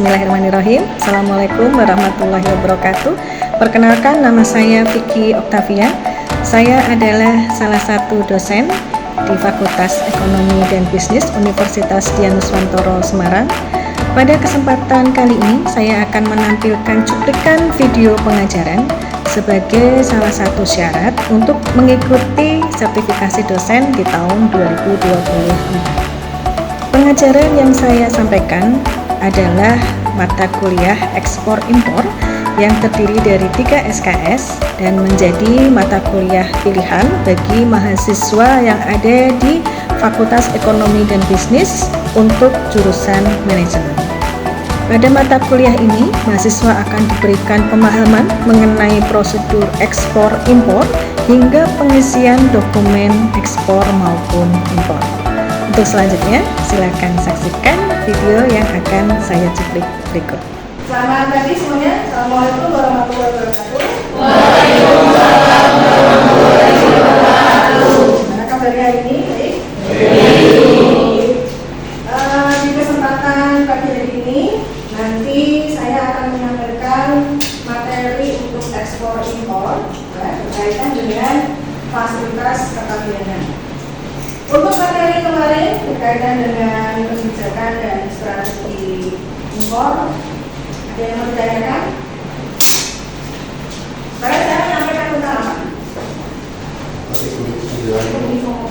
Bismillahirrahmanirrahim. Assalamualaikum warahmatullahi wabarakatuh. Perkenalkan, nama saya Vicky Octavia. Saya adalah salah satu dosen di Fakultas Ekonomi dan Bisnis Universitas Dianuswantoro Semarang. Pada kesempatan kali ini, saya akan menampilkan cuplikan video pengajaran sebagai salah satu syarat untuk mengikuti sertifikasi dosen di tahun 2024. Pengajaran yang saya sampaikan adalah mata kuliah ekspor impor yang terdiri dari 3 SKS dan menjadi mata kuliah pilihan bagi mahasiswa yang ada di Fakultas Ekonomi dan Bisnis untuk jurusan manajemen. Pada mata kuliah ini, mahasiswa akan diberikan pemahaman mengenai prosedur ekspor impor hingga pengisian dokumen ekspor maupun impor. Untuk selanjutnya, silakan saksikan video yang akan saya cuplik berikut. Selamat pagi semuanya. Assalamualaikum warahmatullahi wabarakatuh. Waalaikumsalam warahmatullahi wabarakatuh. Gimana kabarnya hari ini? Baik? Di kesempatan pagi hari ini, nanti saya akan menyampaikan materi untuk ekspor impor berkaitan dengan fasilitas kepabeanan. Untuk materi kemarin berkaitan dengan kebijakan dan strategi impor, ada yang mau ditanyakan? Saya menyampaikan tentang apa?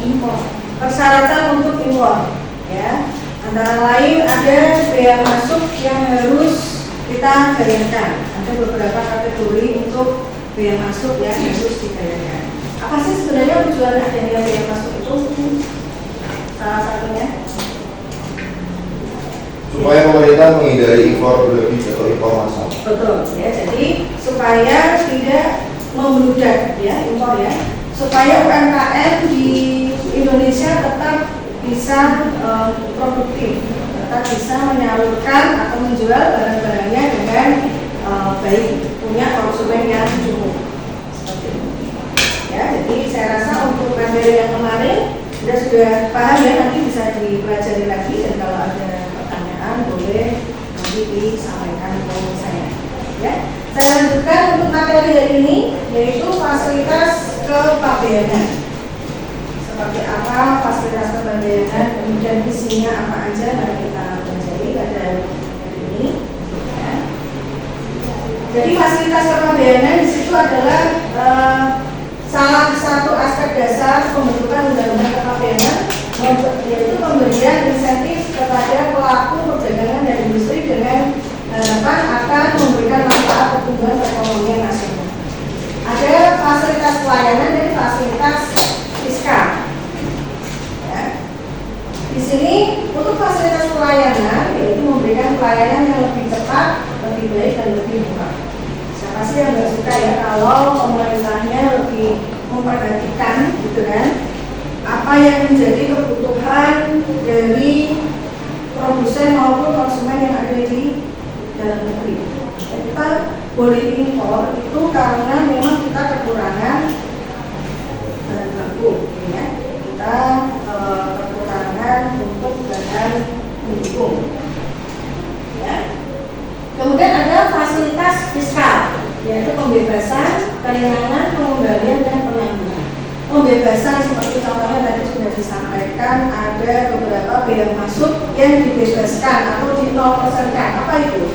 Impor. Persyaratan untuk impor, ya. Antara lain ada bea masuk yang harus kita bayarkan. Ada beberapa kategori untuk bea masuk yang harus dibayarkan. Apa sih sebenarnya tujuan adanya bea masuk itu? Salah satunya supaya pemerintah menghindari impor berlebih atau impor massal. betul, ya. Jadi supaya tidak membludak, ya, impor, ya. Supaya UMKM di Indonesia tetap bisa produktif, tetap bisa menyalurkan atau menjual barang-barangnya dengan baik, punya konsumen yang cukup. Seperti itu. Ya, jadi saya rasa untuk materi yang kemarin sudah paham, ya. Nanti bisa dipelajari lagi, dan kalau ada pertanyaan boleh nanti disampaikan ke saya. Ya, saya lanjutkan untuk materi hari ini, yaitu fasilitas kepabeanan. Seperti apa fasilitas kepabeanan, kemudian isinya apa aja, mari kita pelajari pada hari ini. Ya. Jadi fasilitas kepabeanan di situ adalah salah satu aspek dasar pembentukan undang-undang kepabeanan, yaitu pemberian insentif kepada pelaku perdagangan dan industri dengan harapan akan memberikan manfaat pertumbuhan perekonomian nasional. Ada fasilitas pelayanan dan fasilitas fiskal. Ya. Di sini untuk fasilitas pelayanan, yaitu memberikan pelayanan yang lebih cepat, lebih baik, dan lebih murah. Siapa sih yang nggak suka, ya, kalau pemerintahnya lebih memperhatikan, gitu kan, apa yang menjadi kebutuhan dari produsen maupun konsumen yang ada di dalam negeri. Kita boleh impor itu karena memang kita kekurangan bahan baku, ya. Kita kekurangan untuk bahan pendukung. Ya. Kemudian ada fasilitas fiskal, yaitu pembebasan, keringanan, pengembalian, dan penangguhan. Pembebasan seperti contohnya tadi sudah disampaikan, ada beberapa bea masuk yang dibebaskan atau di 0%-kan. Apa itu?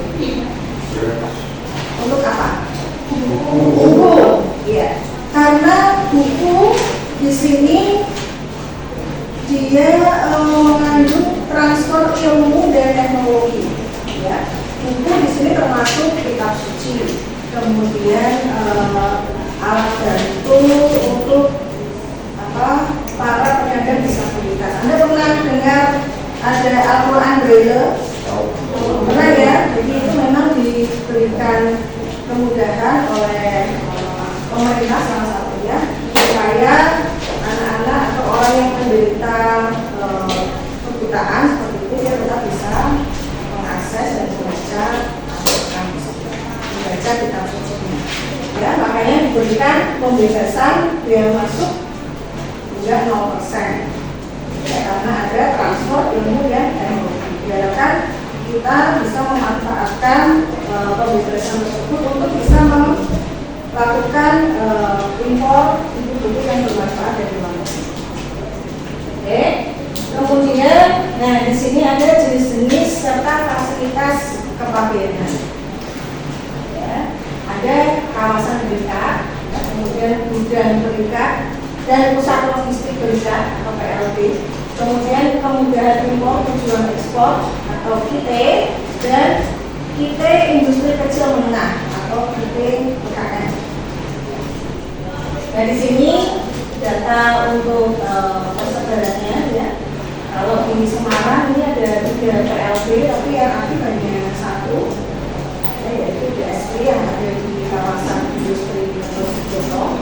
Untuk apa? Buku. Iya. Karena buku di sini dia mengandung transfer ilmu dan teknologi. Ya. Buku di sini termasuk kitab suci, kemudian alat bantu untuk para penyandang disabilitas. Anda pernah dengar ada Al-Quran Braille? Pernah, ya? Jadi itu memang diberikan kemudahan oleh pemerintah salah satunya supaya anak-anak atau orang yang menderita kebutaan seperti itu dia tetap bisa mengakses dan membaca kitab suci. Ya, makanya diberikan pembebasan biaya masuk hingga 0%. Ya, karena ada transfer ilmu dan teknologi. Diharapkan kita bisa memanfaatkan pembebasan tersebut untuk bisa melakukan impor buku-buku yang bermanfaat dari luar negeri. Oke. Kemudian, nah di sini ada jenis-jenis serta fasilitas kepabeanan. Ya, ada kawasan berikat, kemudian gudang berikat, dan pusat logistik berikat atau PLB. Kemudian kemudahan impor tujuan ekspor atau KIT, dan KIT industri kecil menengah atau KIT UKM. Nah di sini data untuk persebarannya ya. Kalau di Semarang ini ada 3 PLB, tapi yang aktif hanya 1, yaitu DSP yang ada di kawasan industri Joso.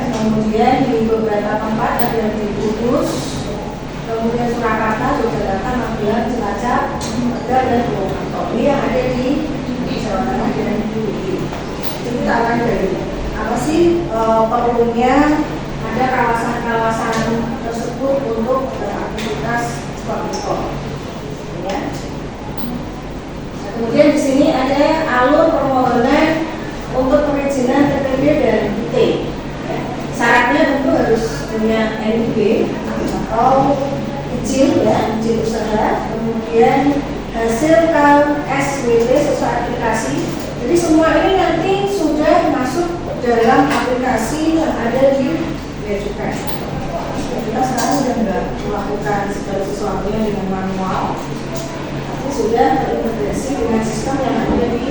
Kemudian di beberapa tempat ada di Kudus, kemudian Surakarta, Yogyakarta, Magelang, Cilacap, Tegal, dan Purwokerto. Ini yang ada di Jawa Tengah dan di UI. Kita akan dari apa sih perlunya ada kawasan-kawasan tersebut untuk beraktivitas ekspor-impor. Ya. Nah, kemudian di sini ada alur permohonan untuk perizinan TPB dan IT. Ya. Syaratnya tentu harus punya NIB atau izin ya, izin usaha, kemudian hasil KSWT sesuai aplikasi. Jadi semua ini nanti sudah masuk dalam aplikasi yang ada di Bea Cukai. Kita sekarang sudah nggak melakukan segala sesuatunya dengan manual, tapi sudah terintegrasi dengan sistem yang ada di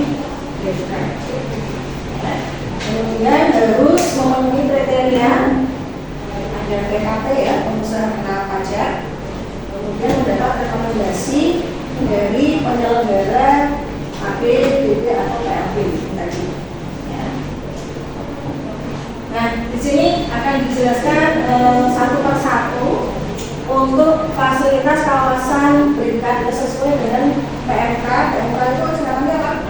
Bea Cukai. Kemudian harus memenuhi kriteria, ada PKP ya, pengusaha kena pajak, kemudian mendapat rekomendasi dari penyelenggara AB, BB atau PLB tadi. Ya. Nah, di sini akan dijelaskan satu persatu untuk fasilitas kawasan berikat sesuai dengan PMK. PMK itu sekarang apa?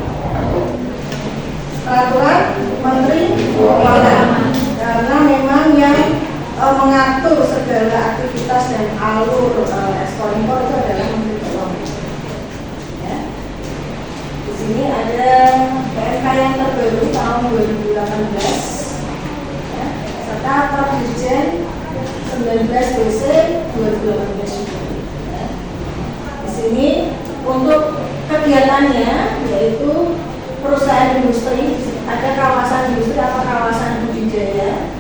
Peraturan Menteri Keuangan. Karena memang yang mengatur segala aktivitas dan alur ekspor impor itu adalah Menteri Keuangan. Ya. Di sini ada PMK yang terbaru tahun 2018. Serta Perdirjen 19 BC 2018. Di sini untuk kegiatannya yaitu perusahaan industri, ada kawasan industri atau kawasan budidaya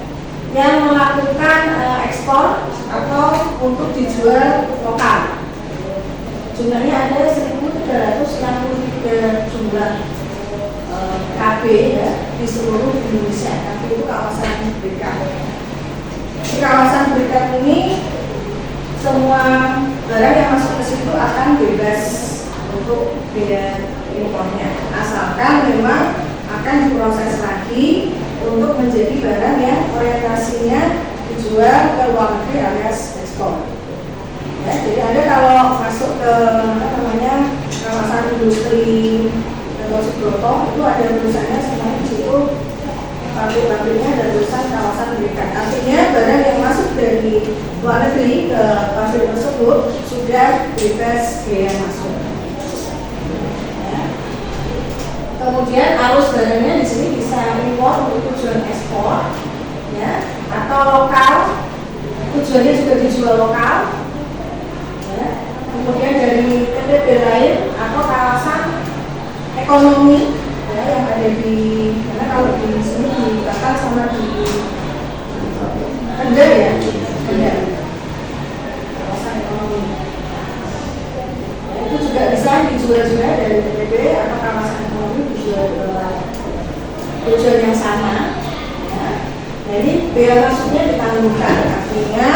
yang melakukan ekspor atau untuk dijual lokal. Jumlahnya ada 1.363 jumlah KB ya di seluruh Indonesia. KB itu kawasan berikat. Di kawasan berikat ini semua barang yang masuk ke situ akan bebas untuk bea impornya, asalkan memang akan diproses lagi untuk menjadi barang yang orientasinya dijual ke luar negeri alias ekspor. Ya, jadi Anda kalau masuk ke kawasan industri atau Subroto itu ada tulisannya semuanya di situ, pabrik-pabriknya ada tulisan kawasan berikat. Artinya barang yang masuk dari luar negeri ke pabrik tersebut sudah bebas bea masuk. Ya. Kemudian arus barangnya di sini bisa impor untuk tujuan ekspor, ya, atau lokal, tujuannya juga dijual lokal. Ya. Kemudian dari PTB lain atau kawasan ekonomi ya, yang ada di, karena kalau di sini di Batam sama di Kendal ya, Kendal kawasan ekonomi ya, itu juga bisa dijual juga dari PTB atau kawasan ekonomi dijual ke tujuan yang sama ya. Jadi bea masuknya ditanggungkan, artinya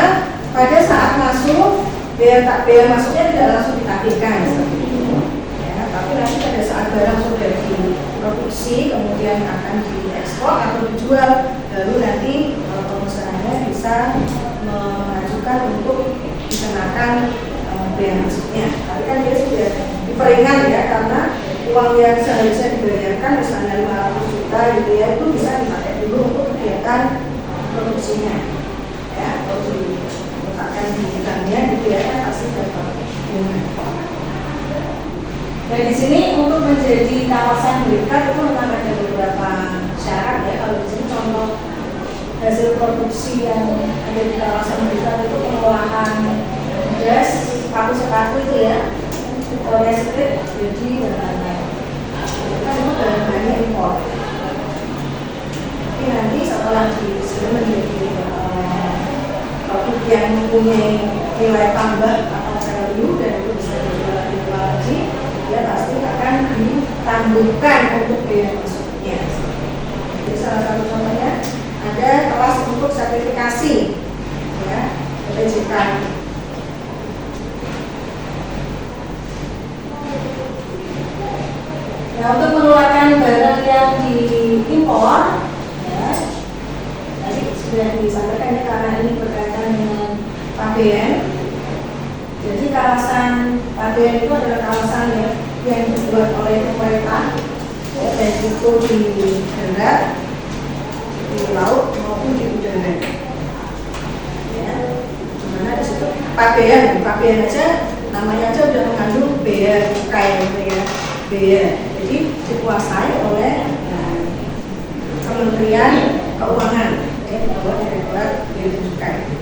pada saat masuk bea masuknya tidak langsung ditagihkan seperti itu. Tapi nanti pada saat barang sudah diproduksi kemudian akan diekspor atau dijual, lalu nanti pengusahanya bisa mengajukan untuk dikenakan bea masuknya. Tapi kan dia sudah diperingat ya, karena uang yang seharusnya dibayarkan misalnya 500 juta gitu ya, itu bisa dipakai dulu untuk kegiatan produksinya ya, atau diletakkan di banknya gitu ya, kan pasti dapat bunga. Nah di sini untuk menjadi kawasan berikat itu memang ada beberapa syarat ya. Kalau di sini contoh hasil produksi yang ada di kawasan berikat itu pengolahan jas, sepatu itu ya, Victoria's Secret, jadi dan lain-lain. Itu kan itu bahan-bahannya impor. Tapi nanti setelah di sini menjadi produk yang mempunyai nilai tambah atau value dan itu bisa dijual di luar negeri, dia pasti akan ditangguhkan untuk biaya masuknya. Jadi salah satu contohnya ada kelas untuk sertifikasi, ya, BPJK. Nah, untuk mengeluarkan barang yang diimpor, ya, tadi sudah disampaikan ya, karena ini berkaitan dengan pabean. Jadi kawasan pabean itu adalah kawasan yang dibuat oleh pemerintah, ya, baik itu di darat, di laut maupun di udara. Ya, dimana di situ pabean aja namanya aja udah mengandung bea cukai gitu ya, bea. Jadi dikuasai oleh Kementerian Keuangan, ya, membuat direktorat bea dan cukai.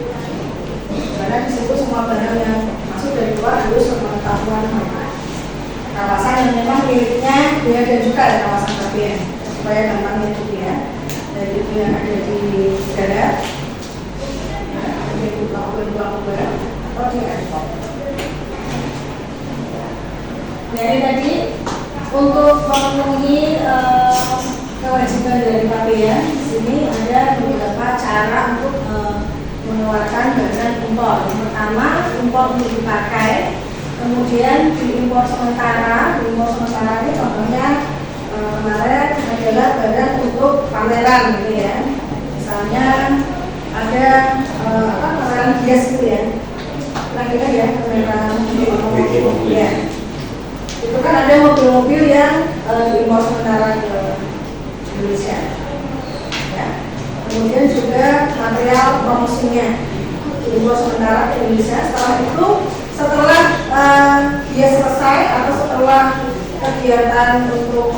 Karena di situ semua barang yang masuk dari luar harus pengetahuan kawasan yang memang miliknya bea dan cukai, kawasan pabean, supaya gampang itu ya. Dari itu yang ada di darat, di pelabuhan barang atau di airport. Nah ini tadi untuk memenuhi kewajiban dari pabean, di sini ada beberapa cara untuk mengeluarkan barang impor. Yang pertama, impor untuk dipakai, kemudian diimpor sementara. Diimpor sementara ini contohnya kemarin adalah barang untuk pameran gitu ya. Misalnya ada pameran hias gitu ya. Kira-kira ya pameran mobil ya. Itu kan ada mobil-mobil yang diimpor sementara ke Indonesia. Ya. Kemudian juga material promosinya diimpor sementara ke Indonesia. Setelah itu, setelah dia selesai atau setelah kegiatan untuk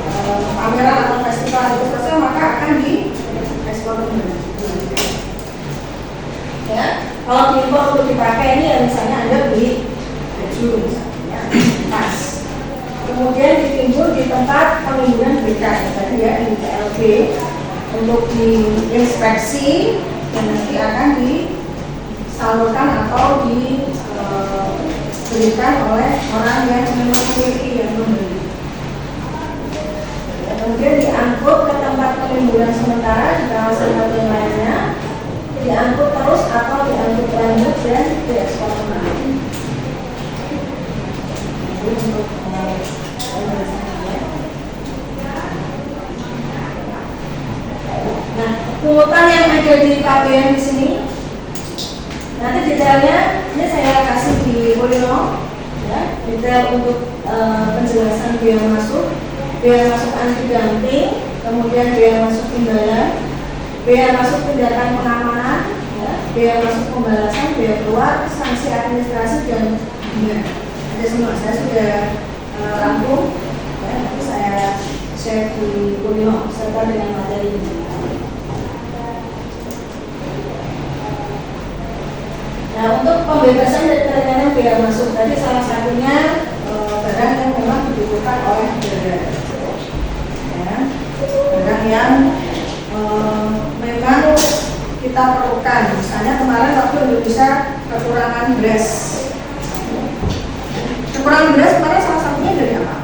pameran atau festival itu selesai, maka akan diekspor kembali. Ya, kalau diimpor untuk dipakai ini ya misalnya Anda beli baju misalnya, tas. Kemudian ditimbun di tempat penimbunan berikat tadi ya, di PLB untuk diinspeksi dan nanti akan disalurkan atau diberikan oleh orang yang memiliki yang membeli. Kemudian diangkut ke tempat penimbunan sementara di kawasan pabean lainnya, diangkut terus atau diangkut lanjut dan diekspor kembali. Untuk nah, pungutan yang ada di pabean di sini, nanti detailnya ini saya kasih di Polino, ya, detail untuk penjelasan biaya masuk anti dumping, kemudian biaya masuk imbalan, biaya masuk tindakan pengamanan, ya, biaya masuk pembalasan, biaya keluar, sanksi administrasi dan bunga. Ada semua, saya sudah rangkum, ya, nanti saya share di Polino serta dengan materi ini. Nah, untuk pembebasan dari ketentuan biaya masuk tadi salah satunya barang yang memang dibutuhkan oleh negara, ya, barang yang memang kita perlukan. Misalnya kemarin waktu Indonesia kekurangan beras. Kekurangan beras kemarin salah satunya dari apa?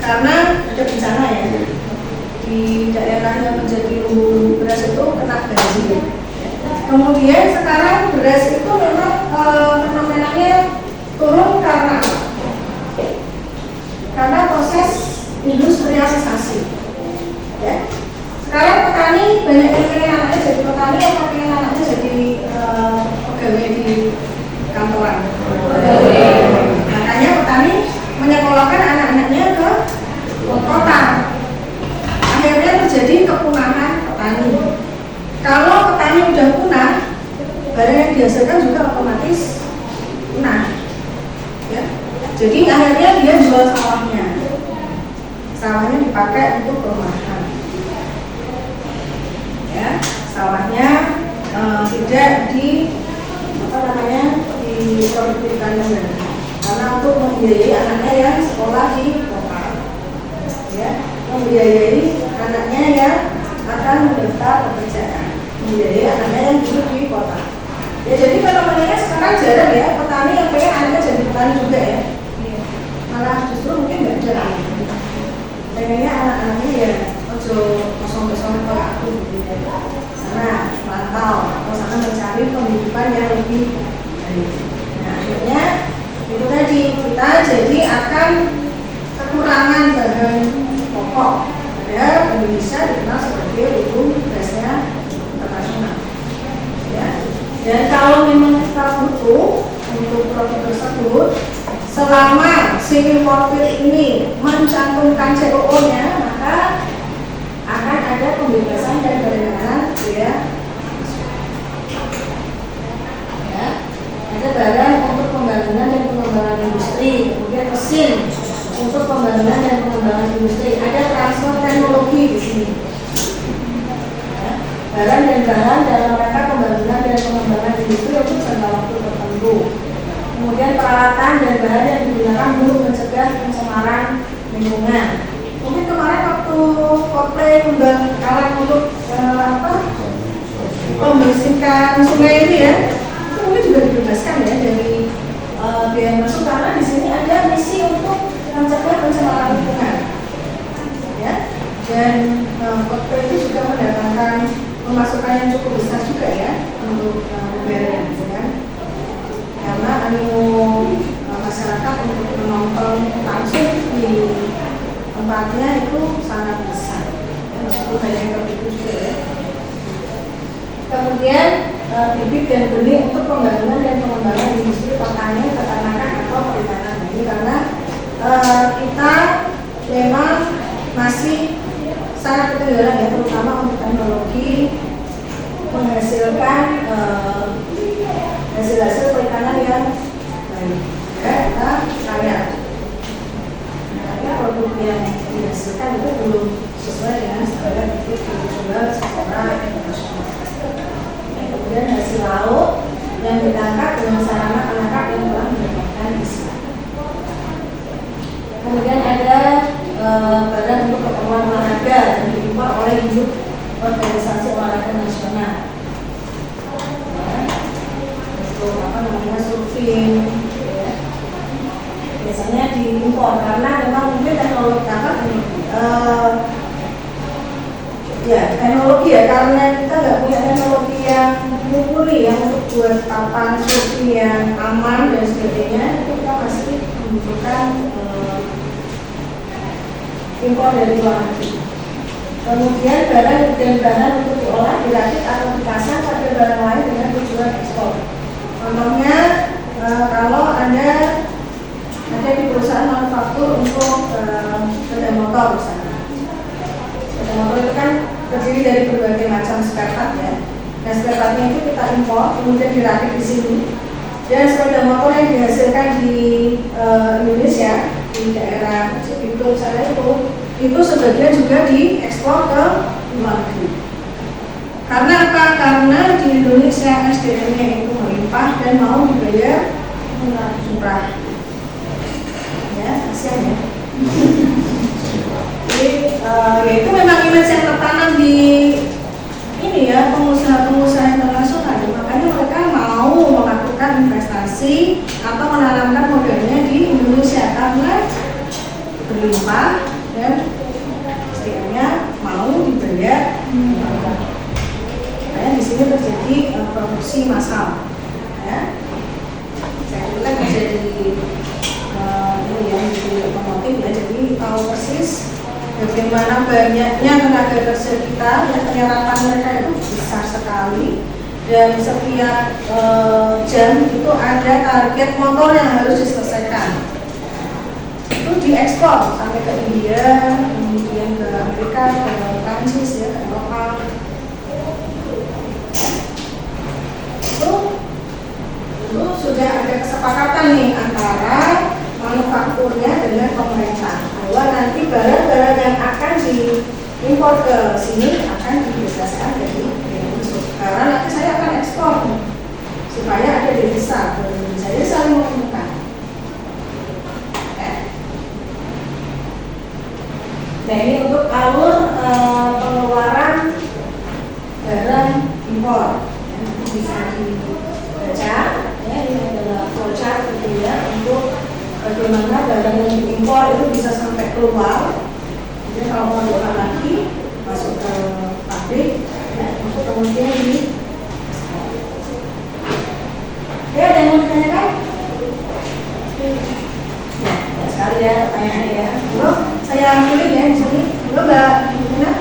Karena ada bencana ya di daerah yang menjadi lumbung beras itu kena banjir. Kemudian sekarang beras itu memang fenomenanya turun karena apa? Karena proses industrialisasi. Ya. Sekarang petani banyak yang pengen anaknya jadi petani atau pengen anaknya jadi pegawai di kantoran. Makanya petani menyekolahkan anak-anaknya ke kota. Akhirnya terjadi kepunahan petani. Kalau petani udah punah, barang yang dihasilkan juga otomatis punah. Ya. Jadi akhirnya dia jual sawahnya dipakai untuk perumahan. Ya, sawahnya tidak diproduktifkan kembali karena untuk membiayai anaknya yang sekolah di kota, ya, membiayai anaknya yang akan mendaftar pekerjaan, membiayai anaknya yang hidup di kota. Ya, jadi fenomenanya sekarang jarang ya petani yang pengen anaknya jadi petani juga ya, malah justru mungkin nggak jarang. Pengennya anak-anaknya ya kosong-kosong ke aku gitu ya. Sana mantau atau sana mencari penghidupan yang lebih baik. Nah, akhirnya itu tadi kita jadi akan kekurangan bahan pokok. Ada Indonesia dikenal sebagai lumbung berasnya internasional. Ya. Dan kalau memang kita butuh untuk produk tersebut, selama si importer ini mencantumkan COO-nya, maka akan ada pembebasan dan perencanaan ya. Ada barang untuk pembangunan dan pengembangan industri, kemudian mesin untuk pembangunan dan pengembangan industri, ada transfer teknologi di sini. Ya. Barang dan bahan dalam rangka pembangunan dan pengembangan industri untuk jangka waktu tertentu. Kemudian peralatan dan bahan yang digunakan untuk mencegah pencemaran lingkungan. Mungkin kemarin waktu Coldplay membangkalan untuk membersihkan sungai ini ya, itu mungkin juga dibebaskan ya dari biaya masuk karena di sini ada misi untuk mencegah pencemaran lingkungan. Ya, dan Coldplay itu juga mendatangkan pemasukan yang cukup besar juga ya untuk negara, kan? Karena masyarakat untuk menonton langsung di tempatnya itu sangat besar, ya, meskipun banyak yang begitu juga ya. Kemudian bibit dan benih untuk pembangunan dan pengembangan industri pertanian, peternakan atau perikanan. Ini karena kita memang masih sangat ketinggalan ya, terutama untuk teknologi menghasilkan hasil-hasil perikanan yang baik. Ya, kita kaya. Tapi produk yang dihasilkan itu belum sesuai dengan standar itu dijual secara internasional. Kemudian hasil laut yang ditangkap dengan sarana penangkap yang telah mendapatkan izin. Kemudian ada badan untuk keperluan olahraga yang diimpor oleh induk organisasi olahraga nasional. Surfing ya. Biasanya diimpor karena memang mungkin teknologi teknologi ya, karena kita nggak punya teknologi yang mumpuni yang untuk buat papan surfing yang aman dan sebagainya, itu kita masih membutuhkan impor dari luar negeri. Kemudian barang dan bahan untuk diolah, dirakit atau dipasang pada barang lain dengan tujuan ekspor. Contohnya kalau ada di perusahaan manufaktur untuk sepeda motor misalnya. Sepeda motor itu kan terdiri dari berbagai macam spare part ya. Nah, spare partnya itu kita impor, kemudian dirakit di sini. Dan sepeda motor yang dihasilkan di Indonesia, di daerah itu misalnya itu sebagian juga diekspor ke luar negeri. Karena apa? Karena di Indonesia SDM-nya itu melimpah dan mau dibayar murah. Ya, kasihan ya. Jadi itu memang image yang tertanam di ini ya, pengusaha-pengusaha internasional. Makanya mereka mau melakukan investasi atau menanamkan modalnya di Indonesia karena berlimpah dan SDM-nya mau dibayar murah. Di sini terjadi produksi massal, ya. Saya itu kan kerja di otomotif ya, jadi tahu persis bagaimana banyaknya tenaga kerja kita, ya, penyerapan mereka itu besar sekali dan setiap jam itu ada target motor yang harus diselesaikan. Itu diekspor sampai ke India, kemudian ke Amerika, ke Prancis, ya, ke Eropa. Itu sudah ada kesepakatan nih antara manufaktur aturnya dengan pemerintah bahwa nanti barang-barang yang akan diimpor ke sini akan dibebaskan dari bea masuk karena nanti saya akan ekspor supaya ada devisa ke Indonesia. Jadi saling menguntungkan. Nah ini untuk alur pengeluaran barang impor yang bisa dibaca ya, ini adalah flowchart gitu ya untuk bagaimana barang yang diimpor itu bisa sampai keluar. Jadi kalau mau diolah lagi masuk ke pabrik ya, untuk kemudian di ya ada yang mau ditanyakan? Ya, sekali ya pertanyaannya ya. Saya pilih ya di sini. Mbak Gimana?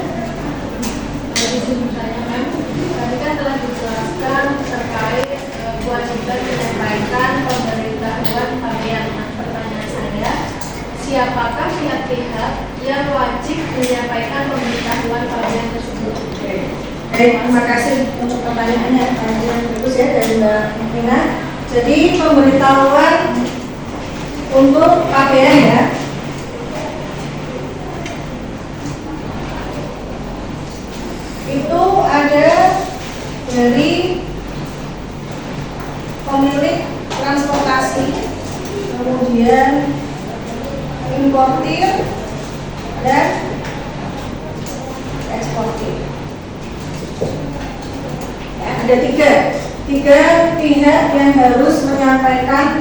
Dari sini saya tadi kan telah dijelaskan terkait kewajiban menyampaikan pemberitahuan pabean. Pertanyaan saya, siapakah pihak-pihak yang wajib menyampaikan pemberitahuan pabean tersebut? Terima kasih untuk pertanyaannya. Pertanyaan bagus ya dari Mbak Mukmina. Jadi pemberitahuan untuk pabean ya. Itu ada dari pemilik transportasi, kemudian importir dan eksportir. Ya, ada tiga pihak yang harus menyampaikan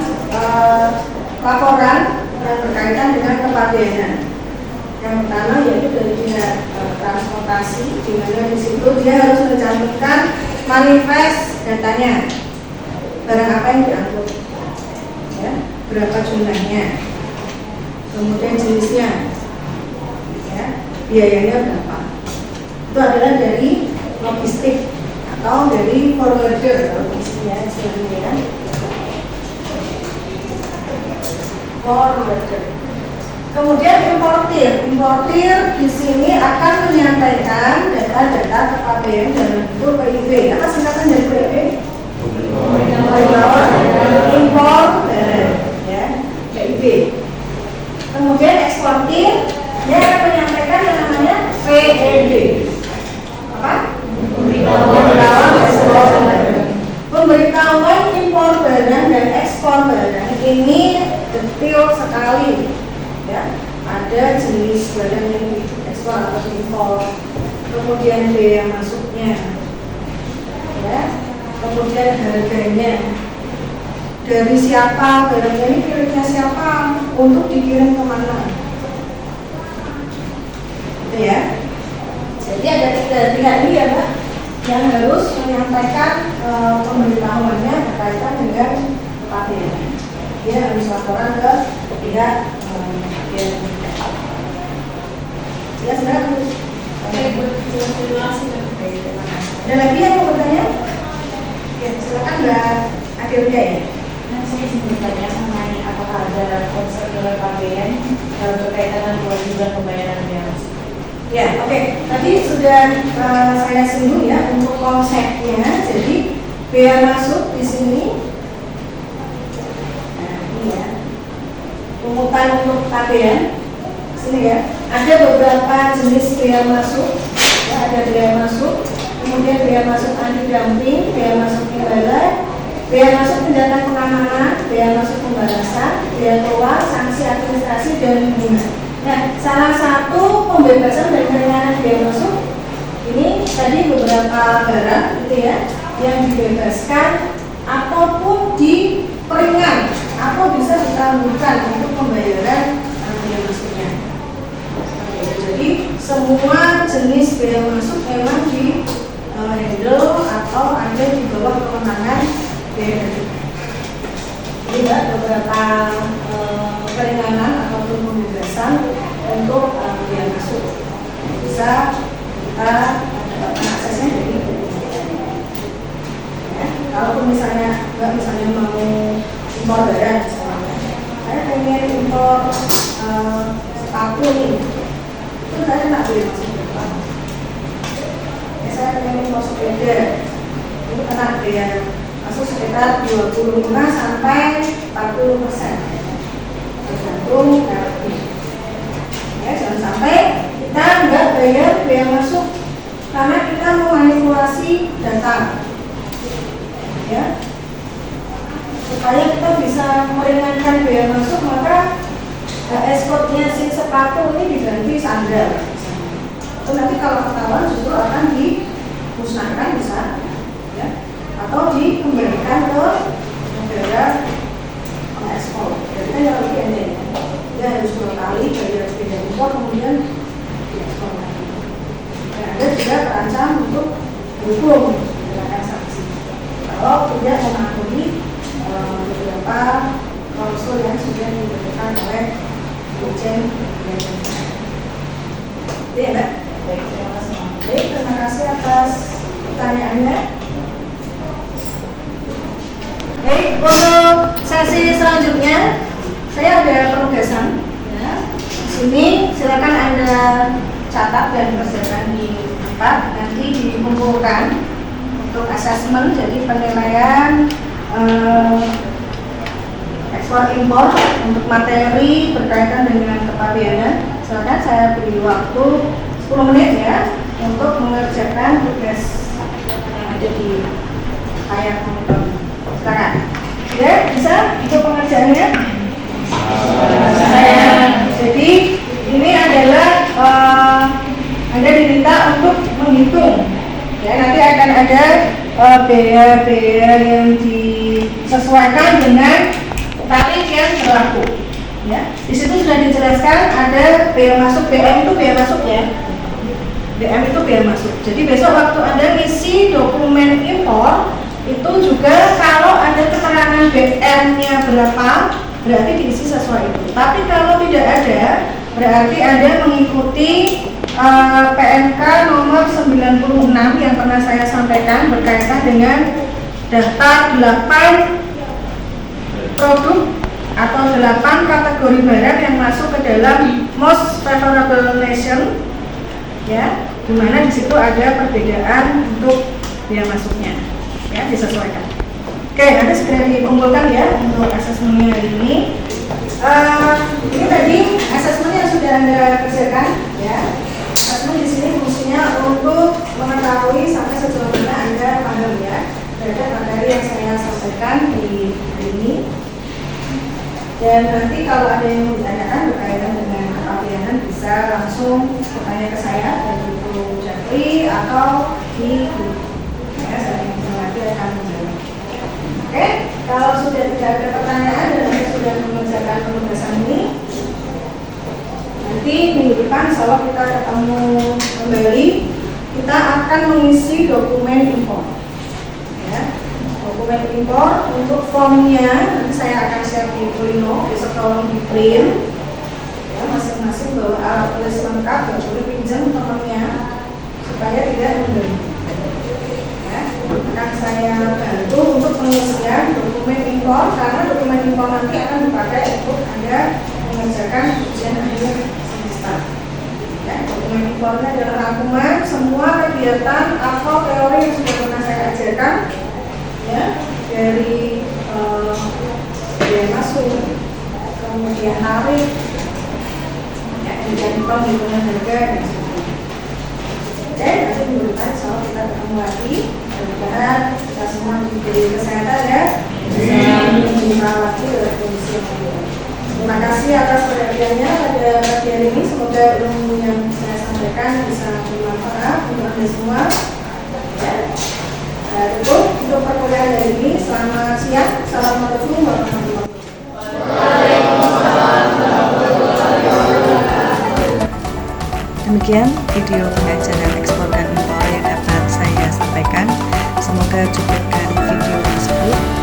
laporan yang berkaitan dengan kepabeanan. Yang pertama yaitu dari pihak transportasi, di mana di situ dia harus mencantumkan manifest datanya, barang apa yang diangkut, ya, berapa jumlahnya, kemudian jenisnya, ya, biayanya berapa. Itu adalah dari logistik atau dari forwarder logistiknya istilahnya, forwarder. Kemudian importir di sini akan menyampaikan data-data kepabean dalam bentuk PIB. Apa singkatan dari PIB? Impor barang, ya, PIB. Kemudian eksportir dia akan menyampaikan yang namanya PEB. Apa? Pemberitahuan ekspor barang. Pemberitahuan impor barang dan ekspor barang ini detail sekali. Ya, ada jenis barang yang diekspor atau diimpor, kemudian biaya masuknya, ya, kemudian harganya, dari siapa barangnya ini, kirimnya siapa, untuk dikirim kemana, gitu ya. Jadi ada tiga ini ya Mbak, yang harus menyampaikan pemberitahuannya berkaitan dengan kepabeanan. Dia harus laporan ke pihak ya sudah. Ada lagi yang mau bertanya? Ya, silakan Mbak Akhirnya ya. Saya ingin bertanya mengenai apakah ada konsep nilai pabean berkaitan dengan kewajiban pembayaran biaya masuk. Ya, oke. Tadi sudah saya singgung ya untuk konsepnya. Jadi biaya masuk di sini. Nah, ini ya. Pungutan untuk pabean sini ya, ada beberapa jenis biaya masuk ya, ada biaya masuk, kemudian biaya masuk anti dumping, biaya masuk imbalan, biaya masuk tindakan pengamanan, biaya masuk pembalasan, biaya keluar, sanksi administrasi dan bunga. Nah, salah satu pembebasan dari keringanan biaya masuk ini tadi beberapa barang gitu ya yang dibebaskan ataupun diperingan atau bisa ditangguhkan untuk pembayaran biaya masuknya. Jadi semua jenis biaya masuk memang di handle atau ada di bawah kewenangan biaya masuk. Jadi beberapa keringanan ataupun pembebasan untuk biaya masuk bisa kita aksesnya dari ya, kalau misalnya mau impor barang misalnya, saya pengen impor sepatu nih, itu saya nggak boleh masuk depan. Ya, saya pengen impor sepeda, itu kena biaya masuk sekitar 25 sampai 40%. untung RP. Ya, jangan sampai kita nggak bayar biaya masuk karena kita memanipulasi data. Ya, supaya kita bisa meringankan biaya masuk, maka ekspornya si sepatu ini diganti sandal. Itu nanti kalau ketahuan justru akan dimusnahkan bisa, ya, atau dikembalikan ke negara pengekspor. Jadi kan yang lebih endek, dia harus 2 kali bayar biaya impor kemudian diekspor lagi. Dan ada juga terancam untuk dihukum dengan sanksi kalau tidak mematuhi beberapa klausul yang sudah diberikan oleh Dirjen Bea Cukai. Itu ya, Mbak? Baik, terima kasih. Baik, terima kasih atas pertanyaannya. Baik, untuk sesi selanjutnya saya ada penugasan. Ya. Di sini silakan Anda catat dan kerjakan di tempat, nanti dikumpulkan untuk asesmen, jadi penilaian ekspor impor untuk materi berkaitan dengan kepabeanan. Silakan saya beri waktu 10 menit ya untuk mengerjakan tugas yang ada di layar monitor. Silakan. Ya, bisa untuk pengerjaannya? Jadi ini adalah Anda diminta untuk menghitung. Ya, nanti akan ada biaya-biaya yang disesuaikan dengan tarif yang berlaku. Ya, di situ sudah dijelaskan ada biaya masuk, BM itu biaya masuk ya. BM itu biaya masuk. Jadi besok waktu Anda ngisi dokumen impor itu juga kalau ada keterangan BM-nya berapa, berarti diisi sesuai itu. Tapi kalau tidak ada, berarti Anda mengikuti PMK nomor 96 yang pernah saya sampaikan berkaitan dengan daftar 8 produk atau 8 kategori barang yang masuk ke dalam most favorable nation, ya, di mana di situ ada perbedaan untuk biaya masuknya, ya, disesuaikan. Oke, nanti segera dikumpulkan ya untuk asesmennya hari ini. Ini tadi asesmen yang sudah Anda kerjakan, ya. Asesmen di sini fungsinya untuk mengetahui sampai sejauh mana Anda paham ya terhadap materi yang saya sampaikan di hari ini. Dan nanti kalau ada yang mau ditanyakan berkaitan dengan kepabeanan bisa langsung bertanya ke saya dari Bu Jafri atau di grup. Ya, saya nanti akan menjawab. Oke, kalau sudah tidak ada pertanyaan dan Anda sudah mengerjakan penugasan ini, nanti minggu depan insya Allah kita ketemu kembali. Kita akan mengisi dokumen impor. Ya, dokumen impor untuk formnya nanti saya akan share di Kulino, besok tolong di print. Ya, masing-masing bawa alat tulis lengkap, dan boleh pinjam temannya supaya tidak mengganggu. Ya, akan saya bantu untuk pengisian dokumen impor karena dokumen impor nanti akan dipakai untuk Anda mengerjakan ujian akhir semester. Ya, dokumen impornya adalah rangkuman semua kegiatan atau teori yang sudah pernah saya ajarkan, ya, dari biaya masuk, kemudian tarif, ya, kemudian penghitungan harga dan sebagainya. Oke, nanti minggu depan insya Allah kita ketemu lagi. Mudah-mudahan kita semua diberi kesehatan ya, bisa lagi dalam kondisi yang baik. Terima kasih atas perhatiannya pada pagi hari ini. Semoga ilmu yang saya sampaikan bisa bermanfaat untuk Anda semua. Ya. Itu untuk perkuliahan hari ini. Selamat siang. Assalamualaikum warahmatullahi wabarakatuh. Demikian video pengajaran ekspor dan impor yang dapat saya sampaikan. Semoga cukup dari video tersebut.